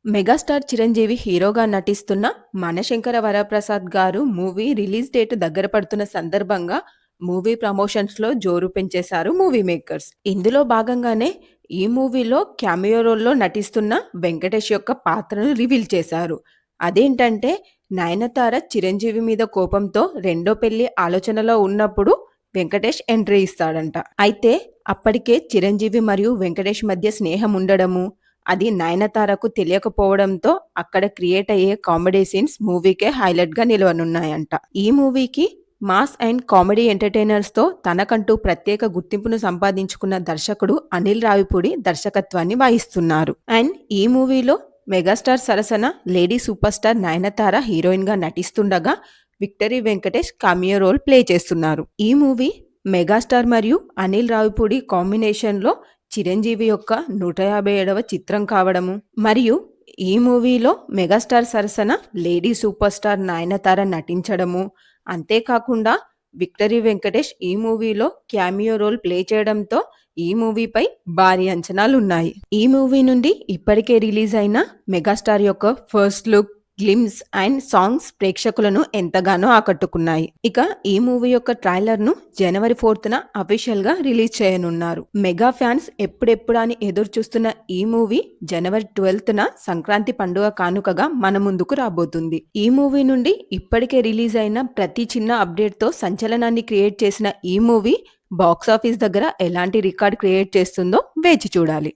Megastar Chiranjeevi హీరోగా నటిస్తున్న 'మనశంకర వరప్రసాద్' గారు మూవీ రిలీజ్ డేట్ దగ్గర పడుతున్న సందర్భంగా మూవీ ప్రమోషన్స్‌లో జోరు పెంచేశారు మూవీ మేకర్స్. ఇందులో భాగంగానే ఈ మూవీలో క్యామియో రోల్‌లో నటిస్తున్న వెంకటేష్ యొక్క పాత్రను రివీల్ చేశారు. అదేంటంటే నయనతార చిరంజీవి మీద కోపంతో రెండో పెళ్లి ఆలోచనలో ఉన్నప్పుడు వెంకటేష్ ఎంట్రీ ఇస్తాడంట. అయితే అప్పటికే చిరంజీవి మరియు వెంకటేష్ మధ్య స్నేహం ఉండడము, అది నయనతారకు తెలియకపోవడంతో అక్కడ క్రియేట్ అయ్యే కామెడీ సీన్స్ మూవీకే హైలైట్‌గా నిలవనున్నాయంట. ఈ మూవీకి మాస్ అండ్ కామెడీ ఎంటర్‌టైనర్స్‌తో తనకంటూ ప్రత్యేక గుర్తింపును సంపాదించుకున్న దర్శకుడు అనిల్ రావిపూడి దర్శకత్వాన్ని వహిస్తున్నారు. అండ్ ఈ మూవీలో మెగాస్టార్ సరసన లేడీ సూపర్ స్టార్ నయనతార హీరోయిన్‌గా నటిస్తుండగా victory Venkatesh cameo role play చేస్తున్నారు. ఈ మూవీ మెగాస్టార్ మరియు అనిల్ రావిపూడి కాంబినేషన్‌లో చిరంజీవి యొక్క 157వ చిత్రం కావడము మరియు ఈ మూవీలో మెగాస్టార్ సరసన లేడీ సూపర్ స్టార్ నయనతార నటించడము, అంతేకాకుండా విక్టరీ వెంకటేష్ ఈ మూవీలో క్యామియో రోల్ ప్లే చేయడంతో ఈ మూవీపై భారీ అంచనాలున్నాయి. ఈ మూవీ నుండి ఇప్పటికే రిలీజ్ అయిన మెగాస్టార్ యొక్క first look, glimpse and songs ప్రేక్షకులను ఎంతగానో ఆకట్టుకున్నాయి. ఇక ఈ మూవీ యొక్క ట్రైలర్ ను జనవరి 4న అఫీషియల్ గా రిలీజ్ చేయనున్నారు. మెగా ఫ్యాన్స్ ఎప్పుడెప్పుడా అని ఎదురు చూస్తున్న ఈ మూవీ జనవరి 12న సంక్రాంతి పండుగ కానుకగా మన ముందుకు రాబోతుంది. ఈ మూవీ నుండి ఇప్పటికే రిలీజ్ అయిన ప్రతి చిన్న అప్డేట్ తో సంచలనాన్ని క్రియేట్ చేసిన ఈ మూవీ బాక్స్ ఆఫీస్ దగ్గర ఎలాంటి రికార్డ్ క్రియేట్ చేస్తుందో వేచి చూడాలి.